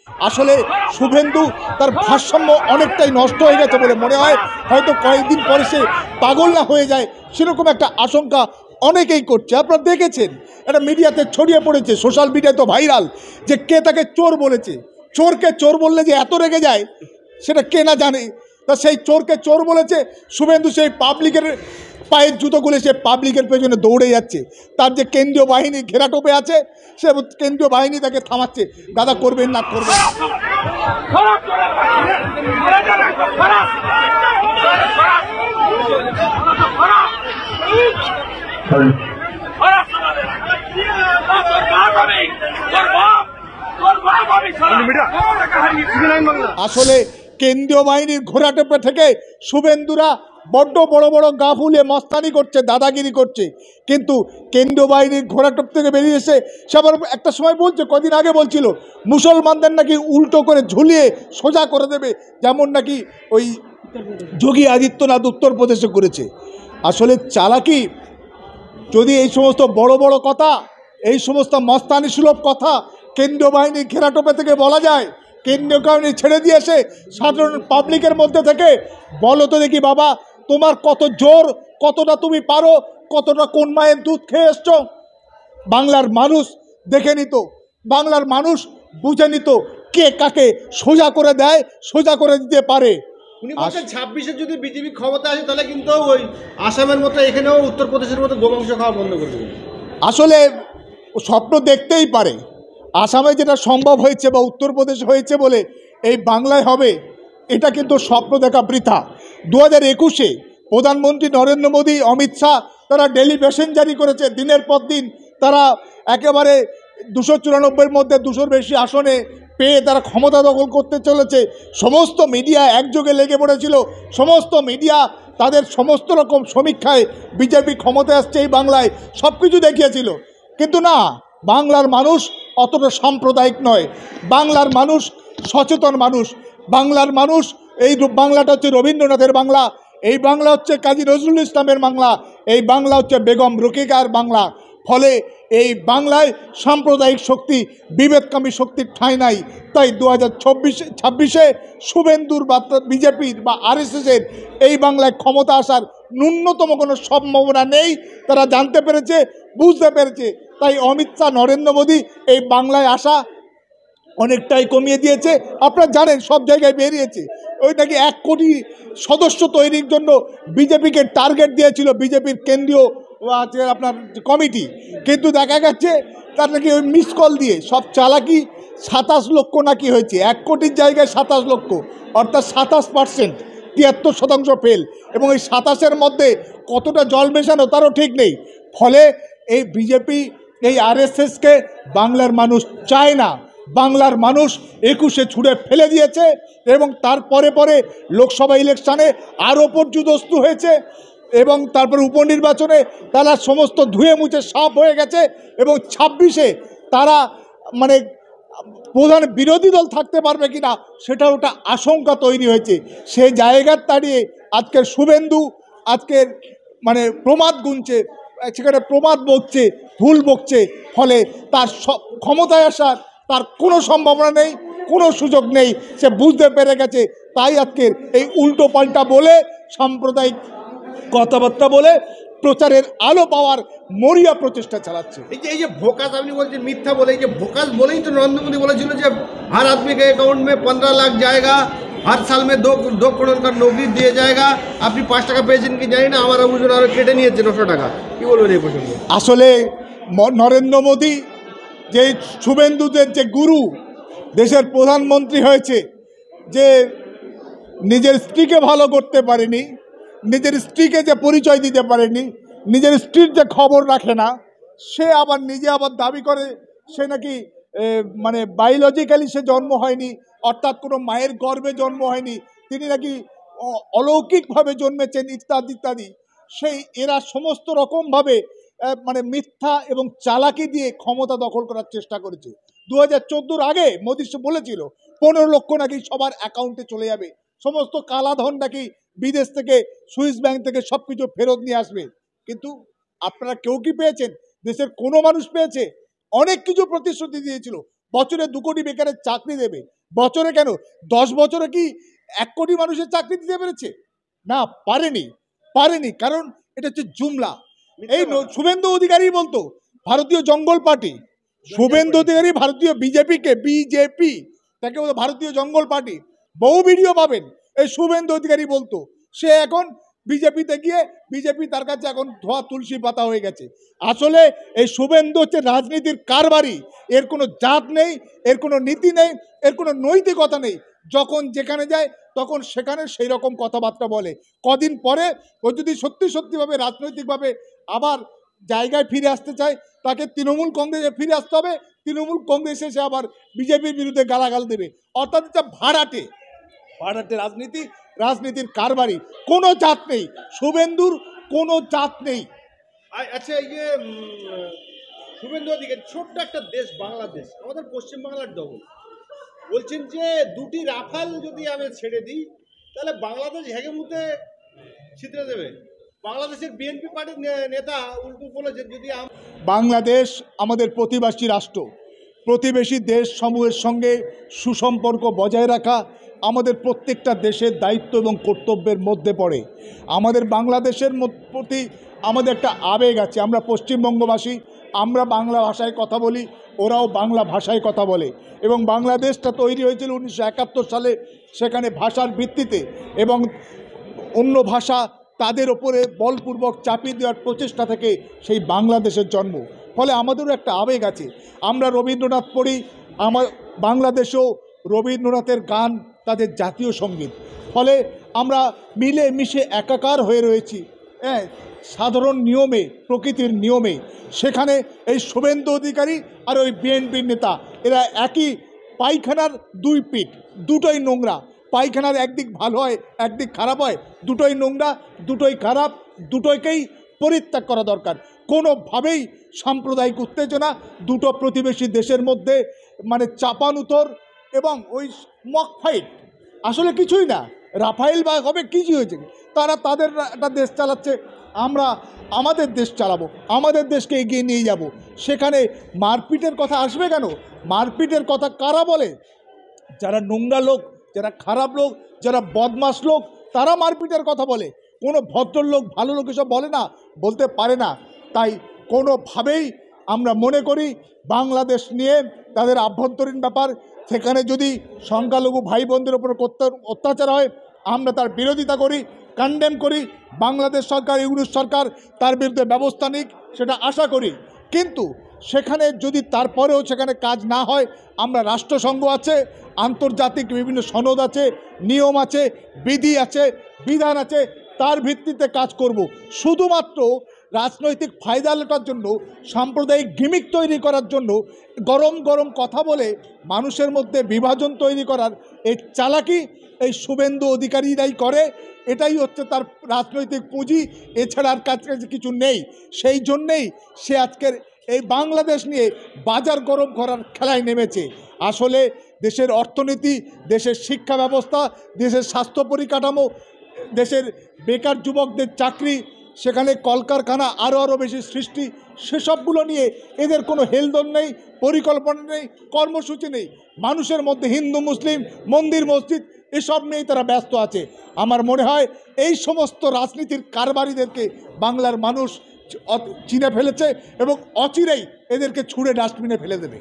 আসলে শুভেন্দু তার ভারসাম্য অনেকটাই নষ্ট হয়ে গেছে বলে মনে হয়। হয়তো কয়েকদিন পরে সে পাগল না হয়ে যায় সেরকম একটা আশঙ্কা অনেকেই করছে। আপনারা দেখেছেন, এটা মিডিয়াতে ছড়িয়ে পড়েছে, সোশ্যাল মিডিয়ায় তো ভাইরাল, যে কে তাকে চোর বলেছে। চোরকে চোর বললে যে এত রেগে যায় সেটা কে না জানে। তা সেই চোরকে চোর বলেছে, শুভেন্দু সেই পাবলিকের পায়ের জুতো খুলে সে পাবলিকের পেছনে দৌড়ে যাচ্ছে। তার যে কেন্দ্রীয় বাহিনী ঘেরাটোপে আছে, সে কেন্দ্রীয় বাহিনী তাকে থামাচ্ছে, দাদা করবেন না করবেন। আসলে কেন্দ্রীয় বাহিনীর ঘোরাটোপে থেকে শুভেন্দুরা বড্ড বড় বড় গা ফুলে মস্তানি করছে, দাদাগিরি করছে, কিন্তু কেন্দ্রীয় বাহিনীর ঘোরাটোপ থেকে বেরিয়ে এসে সে আবার একটা সময় বলছে, কদিন আগে বলছিল মুসলমানদের নাকি উল্টো করে ঝুলিয়ে সোজা করে দেবে, যেমন নাকি ওই যোগী আদিত্যনাথ উত্তরপ্রদেশে করেছে। আসলে চালাকি, যদি এই সমস্ত বড় বড় কথা, এই সমস্ত মস্তানি সুলভ কথা কেন্দ্রীয় বাহিনীর ঘেরাটোপে থেকে বলা যায়, কেন্দ্রীয় বাহিনী ছেড়ে দিয়েছে সাধারণ পাবলিকের মধ্যে থেকে, বলো তো দেখি বাবা তোমার কত জোর, কতটা তুমি পারো, কতটা কোন মায়ের দুধ খেয়ে এসছো। বাংলার মানুষ দেখে নিত, বাংলার মানুষ বুঝে নিত কে কাকে সোজা করে দেয়, সোজা করে দিতে পারে। উনি বলছেন 26-এ যদি বিজেপি ক্ষমতা আসে তাহলে কিন্তু ওই আসামের মতো এখানেও উত্তরপ্রদেশের মতো গোমাংস খাওয়া বন্ধ করে দেবে। আসলে স্বপ্ন দেখতেই পারে, আসামে যেটা সম্ভব হয়েছে বা উত্তরপ্রদেশ হয়েছে বলে এই বাংলায় হবে, এটা কিন্তু স্বপ্ন দেখা বৃথা। 2021-এ প্রধানমন্ত্রী নরেন্দ্র মোদী, অমিত শাহ তারা ডেলিগেশন জারি করেছে, দিনের পর দিন তারা একেবারে 294-এর মধ্যে 200-র বেশি আসনে পেয়ে তারা ক্ষমতা দখল করতে চলেছে। সমস্ত মিডিয়া একযোগে লেগে পড়েছিল, সমস্ত মিডিয়া তাদের সমস্ত রকম সমীক্ষায় বিজেপি ক্ষমতায় আসছে এই বাংলায় সব কিছু দেখিয়েছিল। কিন্তু না, বাংলার মানুষ অতটা সাম্প্রদায়িক নয়, বাংলার মানুষ সচেতন মানুষ, বাংলার মানুষ, এই বাংলাটা হচ্ছে রবীন্দ্রনাথের বাংলা, এই বাংলা হচ্ছে কাজী নজরুল ইসলামের বাংলা, এই বাংলা হচ্ছে বেগম রোকেয়ার বাংলা। ফলে এই বাংলায় সাম্প্রদায়িক শক্তি, বিভেদকামী শক্তির ঠাঁই নাই। তাই 2026-এ শুভেন্দুর বা বিজেপির বা আরএসএসের এই বাংলায় ক্ষমতা আসার ন্যূনতম কোনো সম্ভাবনা নেই, তারা জানতে পেরেছে, বুঝতে পেরেছে। তাই অমিত শাহ, নরেন্দ্র মোদী এই বাংলায় আসা অনেকটাই কমিয়ে দিয়েছে। আপনারা জানেন সব জায়গায় বেরিয়েছে, ওই নাকি 1 কোটি সদস্য তৈরির জন্য বিজেপিকে টার্গেট দিয়েছিল বিজেপির কেন্দ্রীয় আপনার কমিটি, কিন্তু দেখা গেছে তার নাকি ওই মিস কল দিয়ে সব চালাকি 27 লক্ষ নাকি হয়েছে, 1 কোটির জায়গায় 27 লক্ষ, অর্থাৎ 27%, 73% ফেল। এবং এই 27-এর মধ্যে কতটা জল মেশানো তারও ঠিক নেই। ফলে এই বিজেপি, এই আরএসএসকে বাংলার মানুষ চায় না, বাংলার মানুষ 21-এ ছুঁড়ে ফেলে দিয়েছে। এবং তারপরে পরে লোকসভা ইলেকশানে আরও পর্যুদস্তু হয়েছে, এবং তারপর উপনির্বাচনে তারা সমস্ত ধুয়ে মুছে সাফ হয়ে গেছে। এবং 26-এ তারা মানে প্রধান বিরোধী দল থাকতে পারবে কিনা সেটা ওটা আশঙ্কা তৈরি হয়েছে। সেই জায়গার দাঁড়িয়ে আজকের শুভেন্দু আজকের মানে প্রমাদ গুনছে, সেখানে প্রমাদ বকছে, ভুল বকছে। ফলে তার ক্ষমতায় আসার তার কোনো সম্ভাবনা নেই, কোনো সুযোগ নেই, সে বুঝতে পেরে গেছে। তাই আজকের এই উল্টো পাল্টা বলে, সাম্প্রদায়িক কথাবার্তা বলে প্রচারের আলো পাওয়ার মরিয়া প্রচেষ্টা চালাচ্ছে। এই যে ভোকাস আপনি বলছেন মিথ্যা বলে, এই যে ভোকাস বলেই তো নরেন্দ্র মোদী বলেছিল যে हर आदमी के अकाउंट में 15 लाख जाएगा, हर साल में 2 करोड़ का नौकरी दिए जाएगा। আপনি 5 টাকা পেয়েছেন কি জানি না, আমার অভিযোগ আরও কেটে নিয়েছে 900 টাকা। কী বলবেন এই প্রসঙ্গে? আসলে নরেন্দ্র মোদী যে শুভেন্দুদের যে গুরু, দেশের প্রধানমন্ত্রী হয়েছে, যে নিজের স্ত্রীকে ভালো করতে পারেনি, নিজের স্ত্রীকে যে পরিচয় দিতে পারেনি, নিজের স্ত্রীর যে খবর রাখে না, সে আবার নিজে আবার দাবি করে সে নাকি মানে বায়োলজিক্যালি সে জন্ম হয়নি, অর্থাৎ কোনো মায়ের গর্ভে জন্ম হয়নি, তিনি নাকি অলৌকিকভাবে জন্মেছেন ইত্যাদি ইত্যাদি। সেই এরা সমস্ত রকমভাবে মানে মিথ্যা এবং চালাকি দিয়ে ক্ষমতা দখল করার চেষ্টা করেছে। 2014-র আগে মোদী বলেছিল 15 লক্ষ নাকি সবার অ্যাকাউন্টে চলে যাবে, সমস্ত কালাধন নাকি বিদেশ থেকে, সুইস ব্যাংক থেকে সব কিছু ফেরত নিয়ে আসবে। কিন্তু আপনারা কেউ কি পেয়েছেন? দেশের কোনো মানুষ পেয়েছে? অনেক কিছু প্রতিশ্রুতি দিয়েছিল, বছরে 2 কোটি বেকারের চাকরি দেবে। বছরে কেন 10 বছরে কি 1 কোটি মানুষের চাকরি দিতে পেরেছে? না, পারেনি, কারণ এটা হচ্ছে জুমলা। এই শুভেন্দু অধিকারী বলতো ভারতীয় জঙ্গল পার্টি, শুভেন্দু অধিকারী ভারতীয় বিজেপি তাকে বলতো ভারতীয় জঙ্গল পার্টি। বহু ভিডিও পাবেন এই শুভেন্দু অধিকারী বলতো। সে এখন বিজেপিতে গিয়ে বিজেপি তার কাছে এখন ধোয়া তুলসী পাতা হয়ে গেছে। আসলে এই শুভেন্দু হচ্ছে রাজনীতির কারবারি। এর কোনো জাত নেই, এর কোনো নীতি নেই, এর কোনো নৈতিকতা নেই। যখন যেখানে যায় তখন সেখানে সেই রকম কথাবার্তা বলে। কদিন পরে ও যদি সত্যিভাবে রাজনৈতিকভাবে আবার জায়গায় ফিরে আসতে চায়, তাকে তৃণমূল কংগ্রেসে ফিরে আসতে হবে। তৃণমূল কংগ্রেসে সে আবার বিজেপির বিরুদ্ধে গালাগাল দেবে। অর্থাৎ এটা ভাড়াটে রাজনীতির কারবারি। কোনো জাত নেই, শুভেন্দুর কোনো জাত নেই। আচ্ছা, এই যে শুভেন্দু অধিকারী, ছোট্ট একটা দেশ বাংলাদেশ, আমাদের পশ্চিমবাংলার ডবল, বলছেন যে 2টি রাফাল যদি আমি ছেড়ে দিই তাহলে বাংলাদেশ হেগেমুতে ছিদ্রে দেবে। বাংলাদেশের বিএনপি পার্টির নেতা উল্টো বলেছেন যদি বাংলাদেশ আমাদের প্রতিবেশী রাষ্ট্র, প্রতিবেশী দেশ সমূহের সঙ্গে সুসম্পর্ক বজায় রাখা আমাদের প্রত্যেকটা দেশের দায়িত্ব এবং কর্তব্যের মধ্যে পড়ে। আমাদের বাংলাদেশের প্রতি আমাদের একটা আবেগ আছে। আমরা পশ্চিমবঙ্গবাসী, আমরা বাংলা ভাষায় কথা বলি, ওরাও বাংলা ভাষায় কথা বলে। এবং বাংলাদেশটা তৈরি হয়েছিল 1971 সালে, সেখানে ভাষার ভিত্তিতে, এবং অন্য ভাষা তাদের ওপরে বলপূর্বক চাপিয়ে দেওয়ার প্রচেষ্টা থেকে সেই বাংলাদেশের জন্ম। ফলে আমাদেরও একটা আবেগ আছে। আমরা রবীন্দ্রনাথ পড়ি, আমার বাংলাদেশেও রবীন্দ্রনাথের গান তাদের জাতীয় সঙ্গীত। ফলে আমরা মিলে মিশে একাকার হয়ে রয়েছি, হ্যাঁ, সাধারণ নিয়মে, প্রকৃতির নিয়মে। সেখানে এই শুভেন্দু অধিকারী আর ওই বিএনপির নেতা, এরা একই পায়খানার 2 পিঠ, দুটোই নোংরা। পায়খানার একদিক ভালো হয়, একদিক খারাপ হয়, দুটোই নোংরা, দুটোই খারাপ, দুটোকেই পরিত্যাগ করা দরকার। কোনোভাবেই সাম্প্রদায়িক উত্তেজনা দুটো প্রতিবেশী দেশের মধ্যে মানে চাপানুতর এবং ওই মক ফাইট আসলে কিছুই না। রাফায়েল বা হবে কিছু হয়েছে, তারা তাদের একটা দেশ চালাচ্ছে, আমরা আমাদের দেশ চালাবো, আমাদের দেশকে এগিয়ে নিয়ে যাব। সেখানে মারপিটের কথা আসবে কেন? মারপিটের কথা কারা বলে? যারা নোংরা লোক, যারা খারাপ লোক, যারা বদমাশ লোক, তারা মারপিটের কথা বলে। কোনো ভদ্রলোক, ভালো লোক এসব বলে না, বলতে পারে না। তাই কোনোভাবেই আমরা মনে করি বাংলাদেশ নিয়ে তাদের আভ্যন্তরীণ ব্যাপার, সেখানে যদি সংখ্যালঘু ভাই বোনদের উপর অত্যাচার হয় আমরা তার বিরোধিতা করি, কন্ডেম করি। বাংলাদেশ সরকার, ইউনুস সরকার তার বিরুদ্ধে ব্যবস্থা নিক, সেটা আশা করি। কিন্তু সেখানে যদি তারপরেও সেখানে কাজ না হয়, আমরা রাষ্ট্রসংঘ আছে, আন্তর্জাতিক বিভিন্ন সনদ আছে, নিয়ম আছে, বিধি আছে, বিধান আছে, তার ভিত্তিতে কাজ করব। শুধুমাত্র রাজনৈতিক ফায়দা লোটার জন্য, সাম্প্রদায়িক গিমিক তৈরি করার জন্য গরম গরম কথা বলে মানুষের মধ্যে বিভাজন তৈরি করার এই চালাকি এই শুভেন্দু অধিকারীরাই করে। এটাই হচ্ছে তার রাজনৈতিক পুঁজি, এছাড়া আর কাছে কিছু নেই। সেই জন্যেই সে আজকের এই বাংলাদেশ নিয়ে বাজার গরম করার খেলায় নেমেছে। আসলে দেশের অর্থনীতি, দেশের শিক্ষা ব্যবস্থা, দেশের স্বাস্থ্য পরিকাঠামো, দেশের বেকার যুবকদের চাকরি, সেখানে কলকারখানা আরও বেশি সৃষ্টি, সেসবগুলো নিয়ে এদের কোনো হেলদোল নেই, পরিকল্পনা নেই, কর্মসূচি নেই। মানুষের মধ্যে হিন্দু মুসলিম, মন্দির মসজিদ এসব নিয়েই তারা ব্যস্ত আছে। আমার মনে হয় এই সমস্ত রাজনীতির কারবারিদেরকে বাংলার মানুষ চিনে ফেলেছে এবং অচিরেই এদেরকে ছুঁড়ে ডাস্টবিনে ফেলে দেবে।